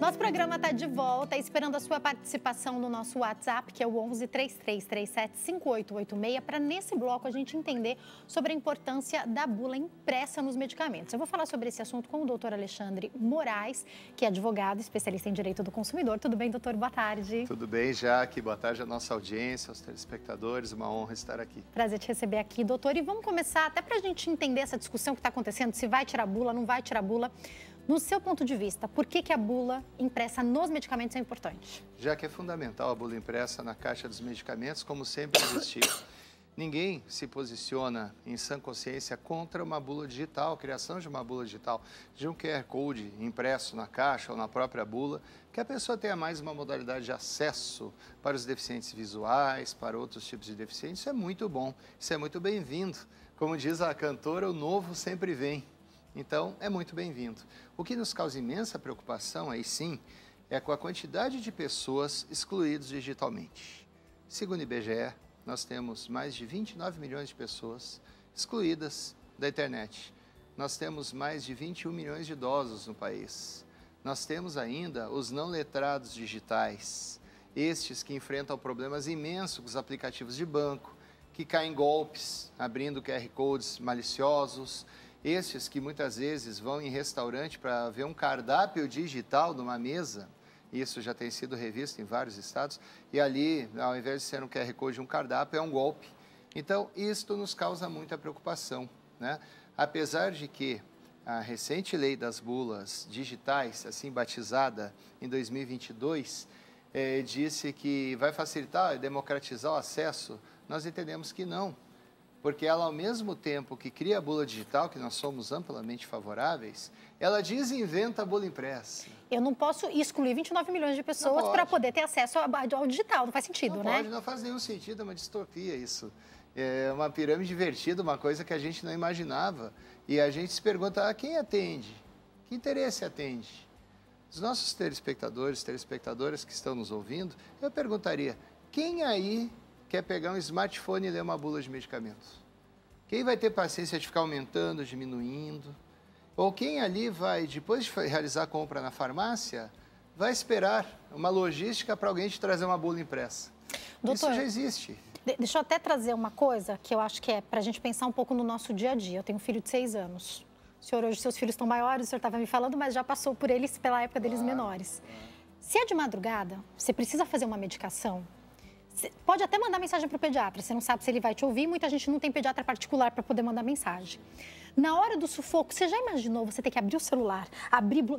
Nosso programa está de volta, esperando a sua participação no nosso WhatsApp, que é o 11 3337 5886, para nesse bloco a gente entender sobre a importância da bula impressa nos medicamentos. Eu vou falar sobre esse assunto com o doutor Alexandre Moraes, que é advogado, especialista em direito do consumidor. Tudo bem, doutor? Boa tarde. Tudo bem, Jaque. Boa tarde à nossa audiência, aos telespectadores. Uma honra estar aqui. Prazer te receber aqui, doutor. E vamos começar até para a gente entender essa discussão que está acontecendo, se vai tirar bula, não vai tirar bula. No seu ponto de vista, por que a bula impressa nos medicamentos é importante? Já que é fundamental a bula impressa na caixa dos medicamentos, como sempre existiu. Ninguém se posiciona em sã consciência contra uma bula digital, a criação de uma bula digital, de um QR Code impresso na caixa ou na própria bula, que a pessoa tenha mais uma modalidade de acesso para os deficientes visuais, para outros tipos de deficientes. Isso é muito bom, isso é muito bem-vindo. Como diz a cantora, o novo sempre vem. Então, é muito bem-vindo. O que nos causa imensa preocupação, aí sim, é com a quantidade de pessoas excluídas digitalmente. Segundo o IBGE, nós temos mais de 29 milhões de pessoas excluídas da internet. Nós temos mais de 21 milhões de idosos no país. Nós temos ainda os não letrados digitais, estes que enfrentam problemas imensos com os aplicativos de banco, que caem em golpes, abrindo QR Codes maliciosos, estes que muitas vezes vão em restaurante para ver um cardápio digital numa mesa, isso já tem sido revisto em vários estados, e ali, ao invés de ser um QR Code de um cardápio, é um golpe. Então, isto nos causa muita preocupação, né? Apesar de que a recente lei das bulas digitais, assim batizada em 2022, disse que vai facilitar e democratizar o acesso, nós entendemos que não. Porque ela, ao mesmo tempo que cria a bula digital, que nós somos amplamente favoráveis, ela desinventa a bula impressa. Eu não posso excluir 29 milhões de pessoas para poder ter acesso ao digital, não faz sentido, né? Não faz nenhum sentido, é uma distopia isso. É uma pirâmide invertida, uma coisa que a gente não imaginava. E a gente se pergunta, quem atende? Que interesse atende? Os nossos telespectadores, telespectadoras que estão nos ouvindo, eu perguntaria, quem aí quer pegar um smartphone e ler uma bula de medicamentos? Quem vai ter paciência de ficar aumentando, diminuindo? Ou quem ali vai, depois de realizar a compra na farmácia, vai esperar uma logística para alguém te trazer uma bula impressa? Doutor, isso já existe. Deixa eu até trazer uma coisa que eu acho que é para a gente pensar um pouco no nosso dia a dia. Eu tenho um filho de 6 anos. O senhor, hoje, seus filhos estão maiores, o senhor estava me falando, mas já passou por eles pela época deles menores. Se é de madrugada, você precisa fazer uma medicação, você pode até mandar mensagem para o pediatra, você não sabe se ele vai te ouvir, muita gente não tem pediatra particular para poder mandar mensagem. Na hora do sufoco, você já imaginou você ter que abrir o celular,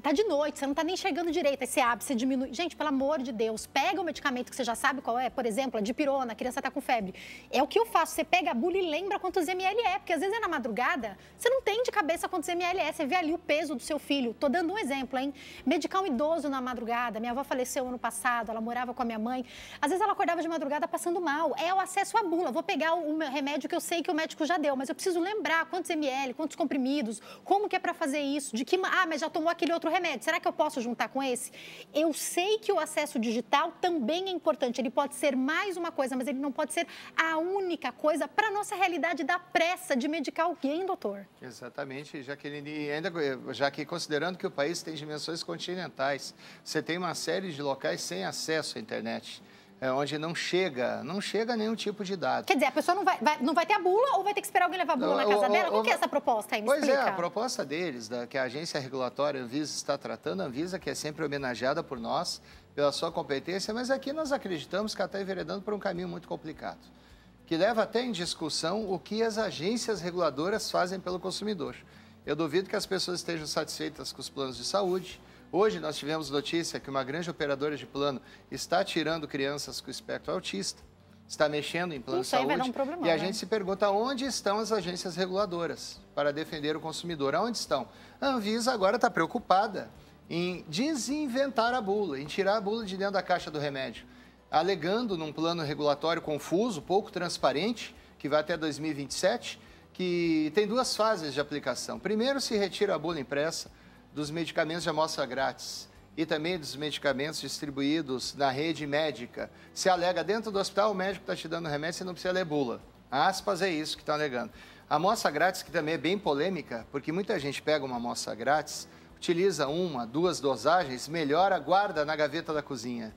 tá de noite, você não tá nem enxergando direito, aí você abre, você diminui. Gente, pelo amor de Deus, pega o medicamento que você já sabe qual é, por exemplo, a dipirona, a criança tá com febre. É o que eu faço, você pega a bula e lembra quantos ml é, porque às vezes é na madrugada, você não tem de cabeça quantos ml é, você vê ali o peso do seu filho. Tô dando um exemplo, hein? Medicar um idoso na madrugada, minha avó faleceu ano passado, ela morava com a minha mãe, às vezes ela acordava de madrugada passando mal, é o acesso à bula, vou pegar o remédio que eu sei que o médico já deu, mas eu preciso lembrar quantos ml, quantos comprimidos, como que é para fazer isso, mas já tomou aquele outro remédio, será que eu posso juntar com esse? Eu sei que o acesso digital também é importante, ele pode ser mais uma coisa, mas ele não pode ser a única coisa para a nossa realidade da pressa de medicar alguém, doutor. Exatamente, Jaqueline, ainda já que considerando que o país tem dimensões continentais, você tem uma série de locais sem acesso à internet, onde não chega nenhum tipo de dado. Quer dizer, a pessoa não vai ter a bula ou vai ter que esperar alguém levar a bula na casa dela? Qual que é essa proposta aí? Me explica. Pois é, a proposta deles, que a agência regulatória Anvisa está tratando, a Anvisa que é sempre homenageada por nós, pela sua competência, mas aqui nós acreditamos que ela está enveredando por um caminho muito complicado, que leva até em discussão o que as agências reguladoras fazem pelo consumidor. Eu duvido que as pessoas estejam satisfeitas com os planos de saúde. Hoje nós tivemos notícia que uma grande operadora de plano está tirando crianças com espectro autista, está mexendo em plano de saúde. Vai dar um problemão, e a gente se pergunta onde estão as agências reguladoras para defender o consumidor. Aonde estão? A Anvisa agora está preocupada em desinventar a bula, em tirar a bula de dentro da caixa do remédio, alegando num plano regulatório confuso, pouco transparente, que vai até 2027, que tem 2 fases de aplicação. Primeiro, se retira a bula impressa dos medicamentos de amostra grátis e também dos medicamentos distribuídos na rede médica. Se alega dentro do hospital, o médico está te dando remédio, você não precisa ler bula. Aspas, é isso que estão alegando. A amostra grátis, que também é bem polêmica, porque muita gente pega uma amostra grátis utiliza 1, 2 dosagens, melhora, guarda na gaveta da cozinha.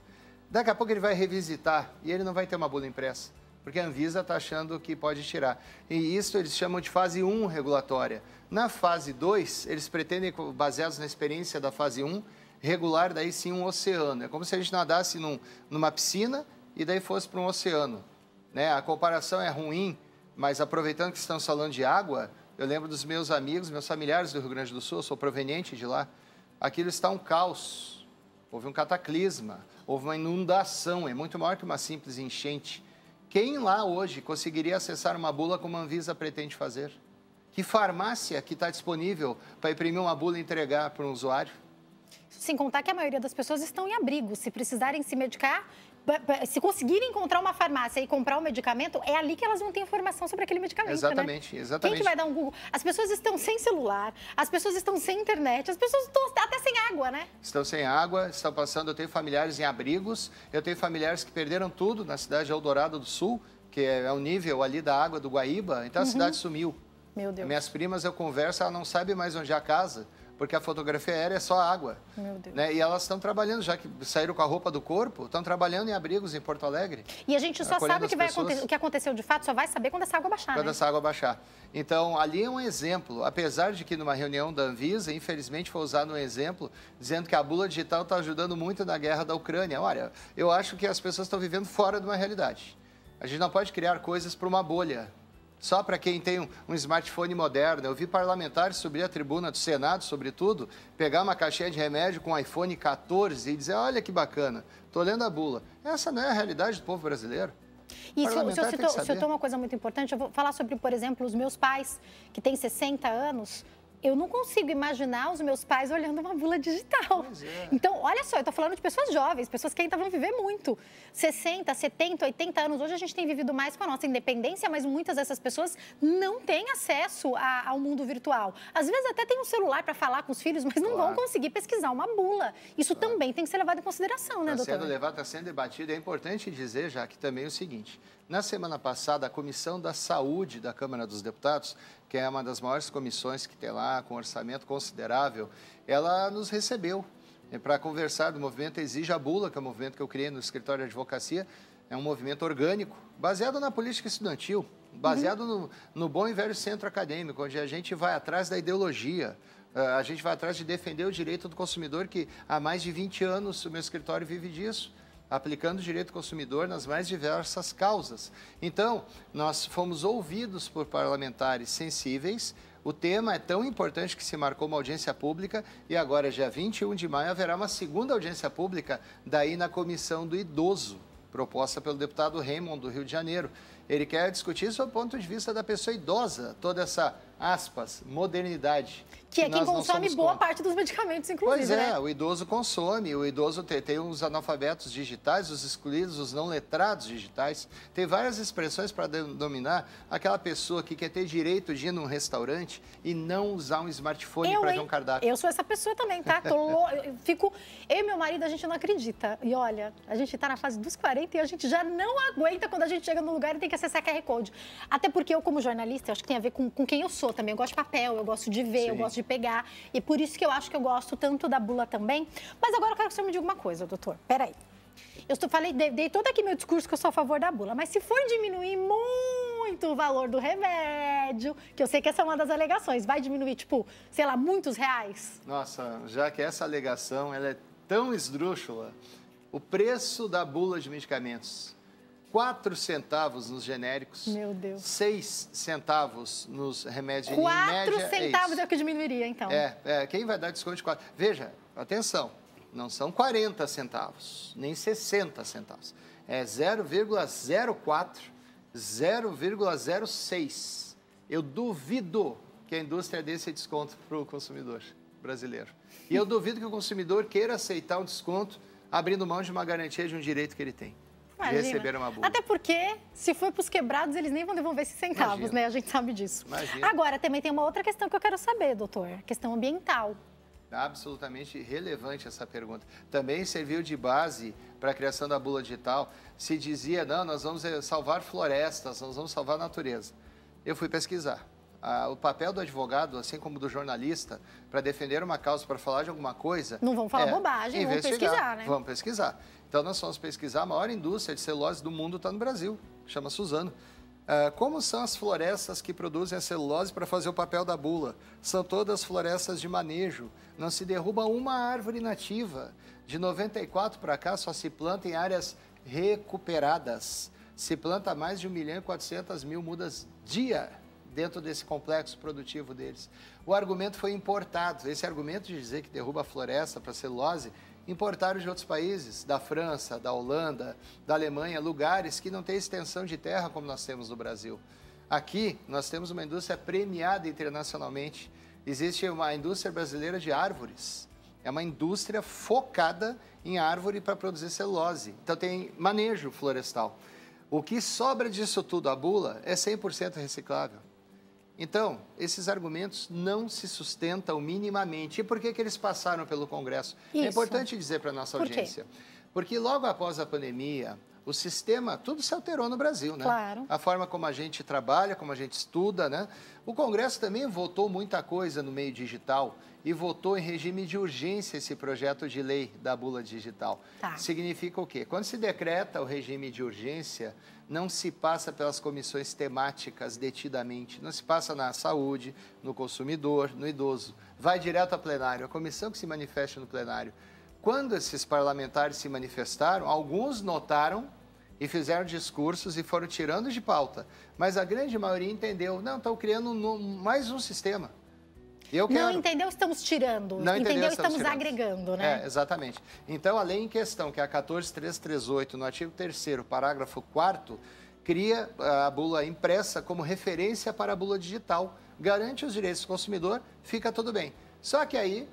Daqui a pouco ele vai revisitar e ele não vai ter uma bula impressa, porque a Anvisa está achando que pode tirar. E isso eles chamam de fase 1 regulatória. Na fase 2, eles pretendem, baseados na experiência da fase 1, regular daí sim um oceano. É como se a gente nadasse numa piscina e daí fosse para um oceano. Né? A comparação é ruim, mas aproveitando que estamos falando de água, eu lembro dos meus amigos, meus familiares do Rio Grande do Sul, eu sou proveniente de lá. Aquilo está um caos. Houve um cataclisma, houve uma inundação, é muito maior que uma simples enchente. Quem lá hoje conseguiria acessar uma bula como a Anvisa pretende fazer? Que farmácia que está disponível para imprimir uma bula e entregar para um usuário? Sem contar que a maioria das pessoas estão em abrigo. Se precisarem se medicar, se conseguirem encontrar uma farmácia e comprar um medicamento, é ali que elas vão ter informação sobre aquele medicamento, exatamente, né? Exatamente. Quem que vai dar um Google? As pessoas estão sem celular, as pessoas estão sem internet, as pessoas estão até sem água, né? Estão sem água, estão passando... Eu tenho familiares em abrigos, eu tenho familiares que perderam tudo na cidade de Eldorado do Sul, que é o nível ali da água do Guaíba, então a cidade sumiu. Meu Deus. Minhas primas, eu converso, ela não sabe mais onde é a casa, porque a fotografia aérea é só água. Meu Deus. Né? E elas estão trabalhando, já que saíram com a roupa do corpo, estão trabalhando em abrigos em Porto Alegre. E a gente só sabe o que aconteceu de fato, só vai saber quando essa água baixar, quando né? essa água baixar. Então, ali é um exemplo, apesar de que numa reunião da Anvisa, infelizmente foi usado um exemplo, dizendo que a bula digital está ajudando muito na guerra da Ucrânia. Olha, eu acho que as pessoas estão vivendo fora de uma realidade. A gente não pode criar coisas para uma bolha. Só para quem tem um smartphone moderno. Eu vi parlamentares subir a tribuna do Senado, sobretudo, pegar uma caixinha de remédio com iPhone 14 e dizer, olha que bacana, estou lendo a bula. Essa não é a realidade do povo brasileiro. E o senhor citou uma coisa muito importante, eu vou falar sobre, por exemplo, os meus pais, que têm 60 anos. Eu não consigo imaginar os meus pais olhando uma bula digital. Pois é. Então, olha só, eu estou falando de pessoas jovens, pessoas que ainda vão viver muito. 60, 70, 80 anos. Hoje a gente tem vivido mais com a nossa independência, mas muitas dessas pessoas não têm acesso ao mundo virtual. Às vezes até tem um celular para falar com os filhos, mas não vão conseguir pesquisar uma bula. Isso também tem que ser levado em consideração, né, doutor? Está sendo levado, está sendo debatido. É importante dizer, já que também é o seguinte, na semana passada, a Comissão da Saúde da Câmara dos Deputados, que é uma das maiores comissões que tem lá, com orçamento considerável, ela nos recebeu para conversar do movimento Exige a Bula, que é um movimento que eu criei no escritório de advocacia. É um movimento orgânico, baseado na política estudantil, baseado no bom e velho centro acadêmico, onde a gente vai atrás da ideologia, a gente vai atrás de defender o direito do consumidor, que há mais de 20 anos o meu escritório vive disso, aplicando o direito do consumidor nas mais diversas causas. Então, nós fomos ouvidos por parlamentares sensíveis. O tema é tão importante que se marcou uma audiência pública e agora, dia 21 de maio, haverá uma segunda audiência pública daí na Comissão do Idoso, proposta pelo deputado Raymond, do Rio de Janeiro. Ele quer discutir sob o ponto de vista da pessoa idosa, toda essa, aspas, modernidade. Que é quem consome boa parte dos medicamentos, inclusive, Pois é, né? o idoso consome, o idoso tem os analfabetos digitais, os excluídos, os não letrados digitais. Tem várias expressões para denominar aquela pessoa que quer ter direito de ir num restaurante e não usar um smartphone para ver um cardápio. Eu sou essa pessoa também, tá? Eu e meu marido, a gente não acredita. E olha, a gente está na fase dos 40 e a gente já não aguenta quando a gente chega no lugar e tem que acessar QR Code. Até porque eu, como jornalista, eu acho que tem a ver com quem eu sou também. Eu gosto de papel, eu gosto de ver, eu gosto de pegar. E por isso que eu acho que eu gosto tanto da bula também. Mas agora eu quero que o senhor me diga uma coisa, doutor. Peraí. Dei todo aqui meu discurso que eu sou a favor da bula. Mas se for diminuir muito o valor do remédio, que eu sei que essa é uma das alegações, vai diminuir, tipo, sei lá, muitos reais? Nossa, já que essa alegação ela é tão esdrúxula, o preço da bula de medicamentos... 4 centavos nos genéricos. Meu Deus. 6 centavos nos remédios. 4 centavos é o que diminuiria, então. Quem vai dar desconto de 4? Veja, atenção, não são 40 centavos, nem 60 centavos. É 0,04, 0,06. Eu duvido que a indústria dê esse desconto para o consumidor brasileiro. E eu duvido que o consumidor queira aceitar um desconto abrindo mão de uma garantia de um direito que ele tem. Imagina. Receber uma bula. Até porque, se for para os quebrados, eles nem vão devolver esses centavos, Imagina. né? A gente sabe disso. Imagina. Agora, também tem uma outra questão que eu quero saber, doutor. A questão ambiental. Absolutamente relevante essa pergunta. Também serviu de base para a criação da bula digital. Se dizia, não, nós vamos salvar florestas, nós vamos salvar a natureza. Eu fui pesquisar. O papel do advogado, assim como do jornalista, para defender uma causa, para falar de alguma coisa... Não vão falar bobagem, vão pesquisar, né? Vamos pesquisar. Então, nós vamos pesquisar. A maior indústria de celulose do mundo está no Brasil, chama Suzano. Como são as florestas que produzem a celulose para fazer o papel da bula? São todas florestas de manejo. Não se derruba uma árvore nativa. De 94 para cá, só se planta em áreas recuperadas. Se planta mais de 1.400.000 mudas dia dentro desse complexo produtivo deles. O argumento foi importado. Esse argumento de dizer que derruba a floresta para celulose, importaram de outros países, da França, da Holanda, da Alemanha, lugares que não têm extensão de terra como nós temos no Brasil. Aqui, nós temos uma indústria premiada internacionalmente. Existe uma indústria brasileira de árvores. É uma indústria focada em árvore para produzir celulose. Então, tem manejo florestal. O que sobra disso tudo, a bula, é 100% reciclável. Então, esses argumentos não se sustentam minimamente. E por que eles passaram pelo Congresso? Isso. É importante dizer para a nossa audiência. Porque logo após a pandemia, o sistema, tudo se alterou no Brasil, né? Claro. A forma como a gente trabalha, como a gente estuda, né? O Congresso também votou muita coisa no meio digital e votou em regime de urgência esse projeto de lei da bula digital. Tá. Significa o quê? Quando se decreta o regime de urgência, não se passa pelas comissões temáticas detidamente, não se passa na saúde, no consumidor, no idoso. Vai direto a plenário, a comissão que se manifesta no plenário. Quando esses parlamentares se manifestaram, alguns notaram e fizeram discursos e foram tirando de pauta. Mas a grande maioria entendeu, não, estão criando mais um sistema. Não entendeu, estamos tirando. Não entendeu, estamos tirando. Agregando, né? Exatamente. Então, a lei em questão, que é a 14.338, no artigo 3º, parágrafo 4º, cria a bula impressa como referência para a bula digital, garante os direitos do consumidor, fica tudo bem. Só que aí,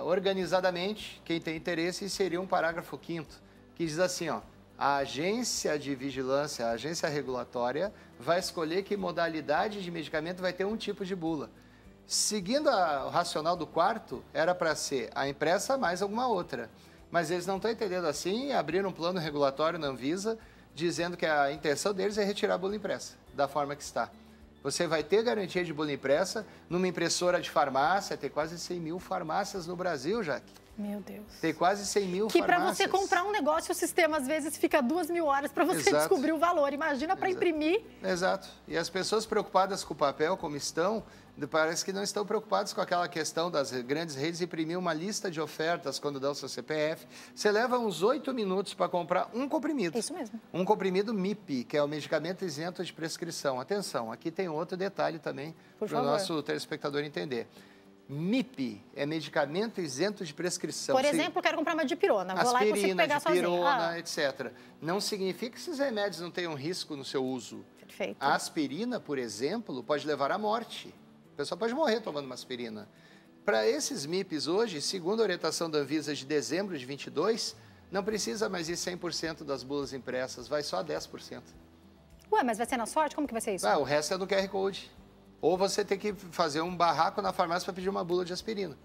organizadamente, quem tem interesse, inserir um parágrafo 5º, que diz assim, ó, a agência de vigilância, a agência regulatória, vai escolher que modalidade de medicamento vai ter um tipo de bula. Seguindo o racional do 4º, era para ser a impressa mais alguma outra. Mas eles não estão entendendo assim e abriram um plano regulatório na Anvisa, dizendo que a intenção deles é retirar a bula impressa, da forma que está. Você vai ter garantia de bula impressa numa impressora de farmácia, tem quase 100.000 farmácias no Brasil, Jaque. Meu Deus. Tem quase 100.000 que farmácias. Que para você comprar um negócio, o sistema às vezes fica 2.000 horas para você descobrir o valor. Imagina para imprimir. Exato. E as pessoas preocupadas com o papel, como estão, parece que não estão preocupadas com aquela questão das grandes redes imprimir uma lista de ofertas quando dá o seu CPF. Você leva uns 8 minutos para comprar um comprimido. Isso mesmo. Um comprimido MIP, que é o medicamento isento de prescrição. Atenção, aqui tem outro detalhe também para o nosso telespectador entender. MIP é medicamento isento de prescrição. Por exemplo, quero comprar uma dipirona. Vou lá e consigo pegar dipirona, etc. Não significa que esses remédios não tenham risco no seu uso. Perfeito. A aspirina, por exemplo, pode levar à morte. A pessoa pode morrer tomando uma aspirina. Para esses MIPs hoje, segundo a orientação da Anvisa de dezembro de 22, não precisa mais ir 100% das bulas impressas, vai só 10%. Ué, mas vai ser na sorte? Como que vai ser isso? O resto é do QR Code. Ou você tem que fazer um barraco na farmácia para pedir uma bula de aspirina,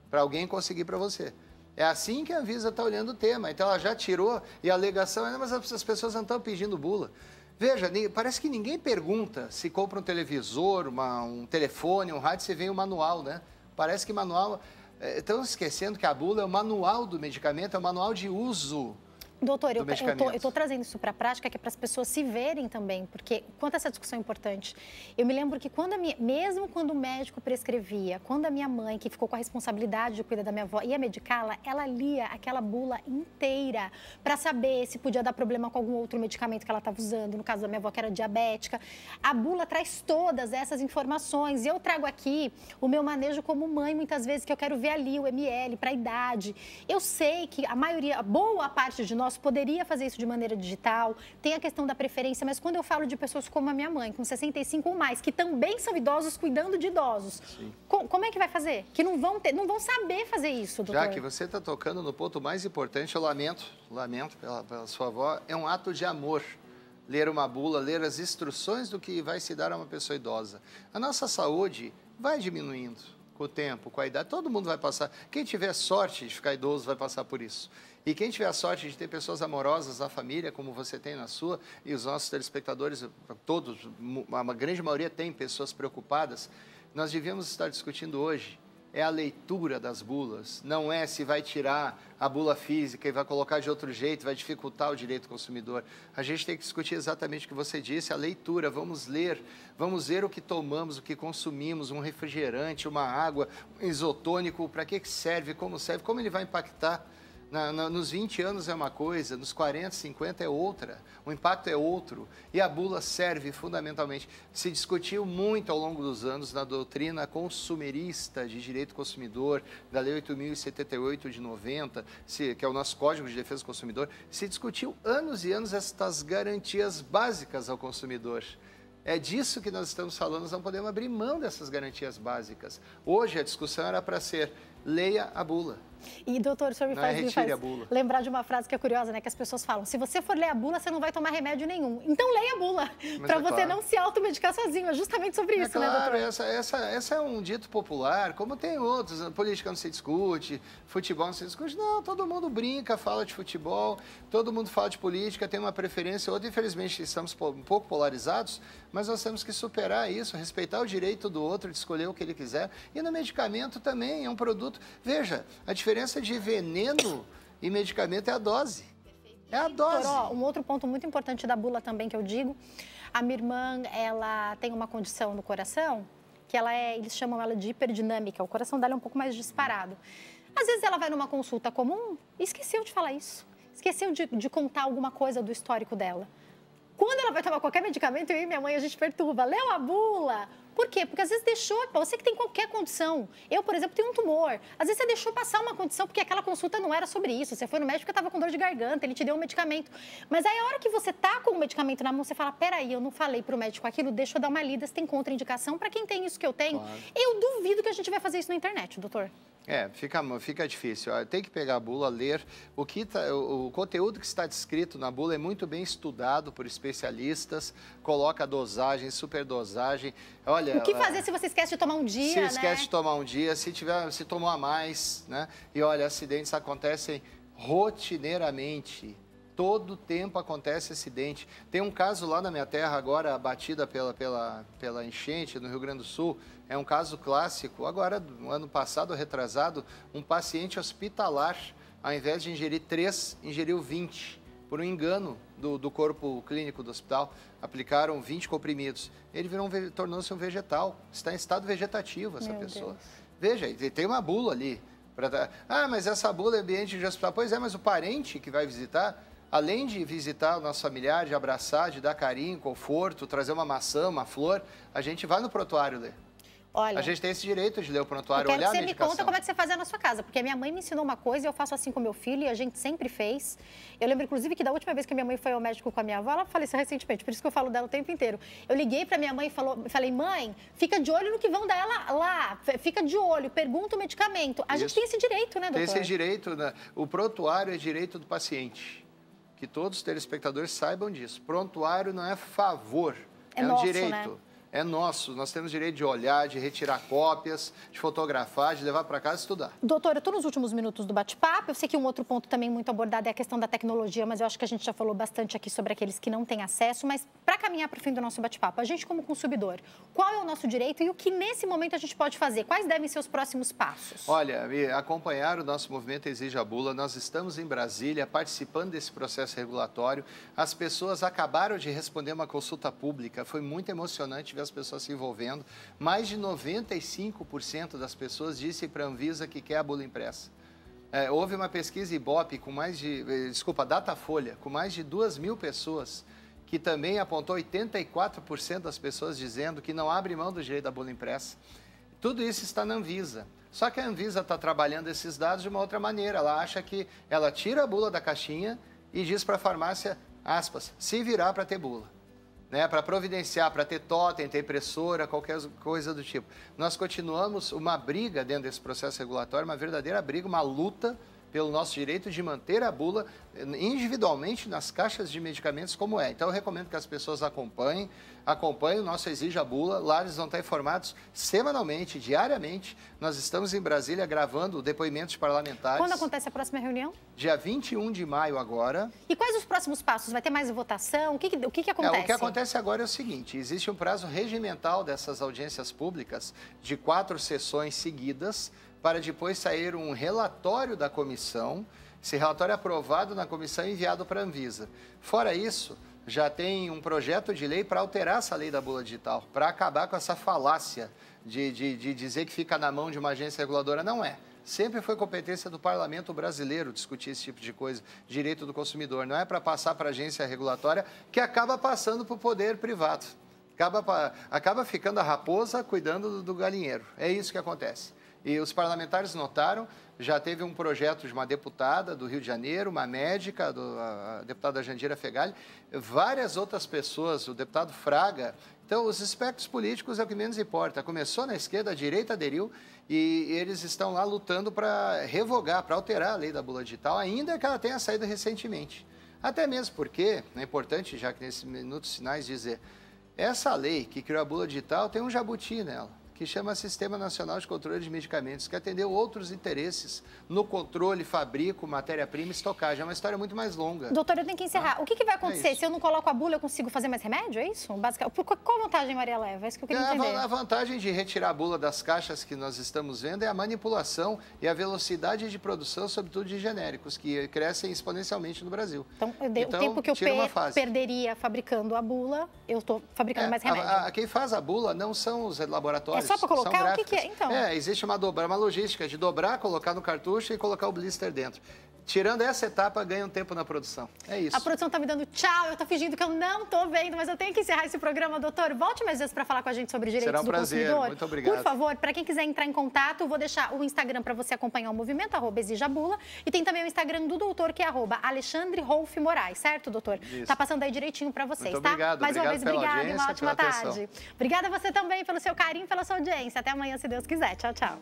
para alguém conseguir para você. É assim que a Anvisa está olhando o tema. Então, ela já tirou, e a alegação é, mas as pessoas não estão pedindo bula. Veja, parece que ninguém pergunta se compra um televisor, um telefone, um rádio, se vem o manual, né? Parece que manual... Estão esquecendo que a bula é o manual do medicamento, é o manual de uso. Doutor, eu estou trazendo isso para a prática, que é para as pessoas se verem também, porque quanto essa discussão é importante. Eu me lembro que mesmo quando o médico prescrevia, quando a minha mãe, que ficou com a responsabilidade de cuidar da minha avó, ia medicá-la, ela lia aquela bula inteira para saber se podia dar problema com algum outro medicamento que ela estava usando, no caso da minha avó, que era diabética. A bula traz todas essas informações e eu trago aqui o meu manejo como mãe, muitas vezes, que eu quero ver ali o ml para a idade. Eu sei que a maioria, boa parte de nós poderia fazer isso de maneira digital, tem a questão da preferência, mas quando eu falo de pessoas como a minha mãe, com 65 ou mais, que também são idosos cuidando de idosos, como é que vai fazer? Que não vão saber fazer isso, doutor. Já que você está tocando no ponto mais importante, eu lamento pela sua avó, é um ato de amor. Ler uma bula, ler as instruções do que vai se dar a uma pessoa idosa. A nossa saúde vai diminuindo. com o tempo, com a idade, todo mundo vai passar. Quem tiver sorte de ficar idoso vai passar por isso. E quem tiver a sorte de ter pessoas amorosas na família, como você tem na sua, e os nossos telespectadores, todos, a grande maioria tem pessoas preocupadas, nós devíamos estar discutindo hoje é a leitura das bulas, não é se vai tirar a bula física e vai colocar de outro jeito, vai dificultar o direito do consumidor. A gente tem que discutir exatamente o que você disse, a leitura, vamos ler o que tomamos, o que consumimos, um refrigerante, uma água, um isotônico, para que serve, como ele vai impactar. Nos 20 anos é uma coisa, nos 40, 50 é outra, o impacto é outro. E a bula serve fundamentalmente. Se discutiu muito ao longo dos anos na doutrina consumerista de direito do consumidor, da Lei 8.078 de 90, que é o nosso Código de Defesa do Consumidor, se discutiu anos e anos estas garantias básicas ao consumidor. É disso que nós estamos falando, nós não podemos abrir mão dessas garantias básicas. Hoje a discussão era para ser, leia a bula. E, doutor, o senhor me faz lembrar de uma frase que é curiosa, né? Que as pessoas falam, se você for ler a bula, você não vai tomar remédio nenhum. Então, leia a bula, para você não se automedicar sozinho. É justamente sobre isso, né, doutor? Essa é um dito popular, como tem outros. Política não se discute, futebol não se discute. Não, todo mundo brinca, fala de futebol, todo mundo fala de política, tem uma preferência ou outra. Infelizmente, estamos um pouco polarizados, mas nós temos que superar isso, respeitar o direito do outro de escolher o que ele quiser. E no medicamento também, é um produto... Veja, a diferença de veneno e medicamento é a dose. É a dose. Doutor, um outro ponto muito importante da bula também que eu digo, a minha irmã, ela tem uma condição no coração que eles chamam ela de hiperdinâmica, o coração dela é um pouco mais disparado. Às vezes ela vai numa consulta comum e esqueceu de falar isso, esqueceu de contar alguma coisa do histórico dela. Quando ela vai tomar qualquer medicamento, eu e minha mãe, a gente perturba. Leu a bula. Por quê? Porque às vezes deixou, você que tem qualquer condição. Eu, por exemplo, tenho um tumor. Às vezes você deixou passar uma condição porque aquela consulta não era sobre isso. Você foi no médico porque estava com dor de garganta, ele te deu um medicamento. Mas aí a hora que você tá com o medicamento na mão, você fala, peraí, eu não falei pro médico aquilo, deixa eu dar uma lida, se tem contraindicação. Para quem tem isso que eu tenho, claro. Eu duvido que a gente vai fazer isso na internet, doutor. Fica difícil. Tem que pegar a bula, ler. O conteúdo que está descrito na bula é muito bem estudado por especialistas, coloca a dosagem, superdosagem. Olha, o que fazer se você esquece de tomar um dia, Se esquece de tomar um dia, se tomou a mais, né? E olha, acidentes acontecem rotineiramente. Todo tempo acontece acidente. Tem um caso lá na minha terra agora, abatida pela enchente no Rio Grande do Sul. É um caso clássico. Agora, no ano passado, retrasado, um paciente hospitalar, ao invés de ingerir 3, ingeriu 20. Por um engano do corpo clínico do hospital, aplicaram 20 comprimidos. Ele tornou-se um vegetal. Está em estado vegetativo essa pessoa. Deus. Veja, tem uma bula ali. Mas essa bula é ambiente de hospital. Pois é, mas o parente que vai visitar... Além de visitar o nosso familiar, de abraçar, de dar carinho, conforto, trazer uma maçã, uma flor, a gente vai no prontuário ler. Olha, a gente tem esse direito de ler o prontuário, olhar a medicação. Você me conta como é que você faz na sua casa, porque a minha mãe me ensinou uma coisa e eu faço assim com meu filho e a gente sempre fez. Eu lembro, inclusive, que da última vez que a minha mãe foi ao médico com a minha avó, ela faleceu recentemente, por isso que eu falo dela o tempo inteiro. Eu liguei para minha mãe e falei, mãe, fica de olho no que vão dar ela lá, fica de olho, pergunta o medicamento. A gente tem esse direito, né, doutor? Tem esse direito, né? O prontuário é direito do paciente. Que todos os telespectadores saibam disso. Prontuário não é favor, é um direito. Né? É nosso. Nós temos direito de olhar, de retirar cópias, de fotografar, de levar para casa e estudar. Doutor, eu estou nos últimos minutos do bate-papo. Eu sei que um outro ponto também muito abordado é a questão da tecnologia, mas eu acho que a gente já falou bastante aqui sobre aqueles que não têm acesso. Mas para caminhar para o fim do nosso bate-papo, a gente como consumidor, qual é o nosso direito e o que nesse momento a gente pode fazer? Quais devem ser os próximos passos? Olha, acompanhar o nosso movimento Exige a Bula. Nós estamos em Brasília participando desse processo regulatório. As pessoas acabaram de responder uma consulta pública. Foi muito emocionante ver as pessoas se envolvendo. Mais de 95% das pessoas disse para a Anvisa que quer a bula impressa. Houve uma pesquisa Ibope com Datafolha, com mais de 2.000 pessoas, que também apontou 84% das pessoas dizendo que não abre mão do direito da bula impressa. Tudo isso está na Anvisa. Só que a Anvisa está trabalhando esses dados de uma outra maneira. Ela acha que ela tira a bula da caixinha e diz para a farmácia, aspas, se virar para ter bula. Né, para providenciar, para ter totem, ter impressora, qualquer coisa do tipo. Nós continuamos uma briga dentro desse processo regulatório, uma verdadeira briga, uma luta pelo nosso direito de manter a bula individualmente nas caixas de medicamentos como é. Então, eu recomendo que as pessoas acompanhem o nosso Exija Bula. Lá eles vão estar informados semanalmente, diariamente. Nós estamos em Brasília gravando depoimentos parlamentares. Quando acontece a próxima reunião? Dia 21 de maio agora. E quais os próximos passos? Vai ter mais votação? O que acontece? O que acontece agora é o seguinte, existe um prazo regimental dessas audiências públicas de 4 sessões seguidas para depois sair um relatório da comissão. Esse relatório é aprovado na comissão e enviado para a Anvisa. Fora isso, já tem um projeto de lei para alterar essa lei da bula digital, para acabar com essa falácia de dizer que fica na mão de uma agência reguladora. Não é. Sempre foi competência do parlamento brasileiro discutir esse tipo de coisa, direito do consumidor. Não é para passar para a agência regulatória, que acaba passando para o poder privado. Acaba ficando a raposa cuidando do galinheiro. É isso que acontece. E os parlamentares notaram, já teve um projeto de uma deputada do Rio de Janeiro, uma médica, a deputada Jandira Fegali, várias outras pessoas, o deputado Fraga. Então, os espectros políticos é o que menos importa. Começou na esquerda, a direita aderiu e eles estão lá lutando para revogar, para alterar a lei da bula digital, ainda que ela tenha saído recentemente. Até mesmo porque, é importante, já que nesses minutos finais, dizer, essa lei que criou a bula digital tem um jabuti nela, que chama Sistema Nacional de Controle de Medicamentos, que atendeu outros interesses no controle, fabrico, matéria-prima e estocagem. É uma história muito mais longa. Doutor, eu tenho que encerrar. O que vai acontecer? Se eu não coloco a bula, eu consigo fazer mais remédio? É isso? Qual vantagem Maria leva? É isso que eu queria entender. A vantagem de retirar a bula das caixas que nós estamos vendo é a manipulação e a velocidade de produção, sobretudo de genéricos, que crescem exponencialmente no Brasil. Então o tempo que eu perderia fabricando a bula, eu estou fabricando mais remédio. Quem faz a bula não são os laboratórios. Só para colocar? O que é, então? Existe uma logística de dobrar, colocar no cartucho e colocar o blister dentro. Tirando essa etapa, ganha um tempo na produção. É isso. A produção está me dando tchau, eu estou fingindo que eu não estou vendo, mas eu tenho que encerrar esse programa, doutor. Volte mais vezes para falar com a gente sobre direitos do consumidor. Será um prazer, muito obrigado. Por favor, para quem quiser entrar em contato, vou deixar o Instagram para você acompanhar o movimento, @exijabula. E tem também o Instagram do doutor, que é @AlexandreRolf-Moraes, certo, doutor? Está passando aí direitinho para vocês, muito tá? Obrigado. Mais uma vez, obrigada e uma ótima tarde. Atenção. Obrigada a você também pelo seu carinho e pela sua audiência. Até amanhã, se Deus quiser. Tchau, tchau.